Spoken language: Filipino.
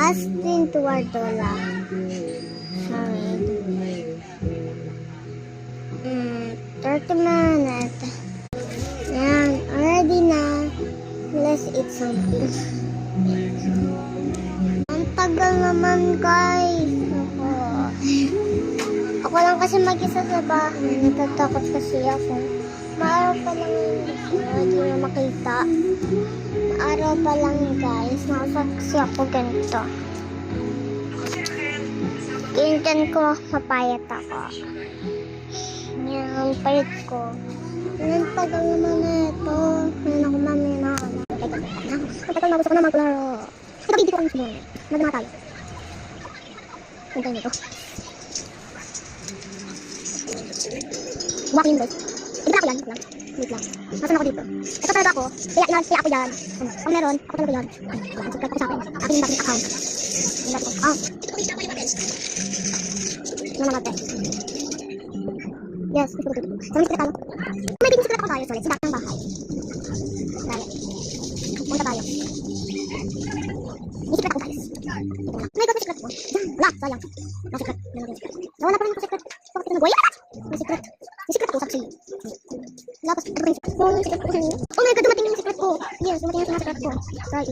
Astin Tuardola. 30 minutes. Yan, already na. Let's eat something. Ang tagal naman, guys. Ako lang kasi mag-isa sa bahay. Natatakot kasi ako. Maaraw pa lang yun. Hindi na makita. Maaraw pa lang, guys. Nakasaksi ako ganito. Kintan ko, mapayat ako. Yan, payat ko. Ang tagal naman na ito. Ngayon ako mami na. Ang tagal na gusto ko na maglaro. Ito, hindi ko kami sumunod. Nagmata tayo. Hintay nito. Walking guys. Ibra ko yan. Wait lang. Nasaan ako dito? Ito talaga ako. Kaya inalsi ako yan. Pag meron, ako talaga yan. Subscribe ako sa akin. Akin yung dating account. Yung dating account. Ano naman natin? Yes, gusto ko dito. So, may secret tayo. May biging secret ako tayo. Sorry, sidak ng bahay. Dali. Punta tayo. May secret ako guys. May God, may secret ko. Wala, sayang. May secret. May secret. Nawala pa rin ako secret. Bakit ito nag-wait? May secret. May secret ko sa kasi. Lapos, ito ba yung secret ko? Oh, may secret ko. Oh my God, dumating yung secret ko. Yes, dumating yung secret ko. Sorry.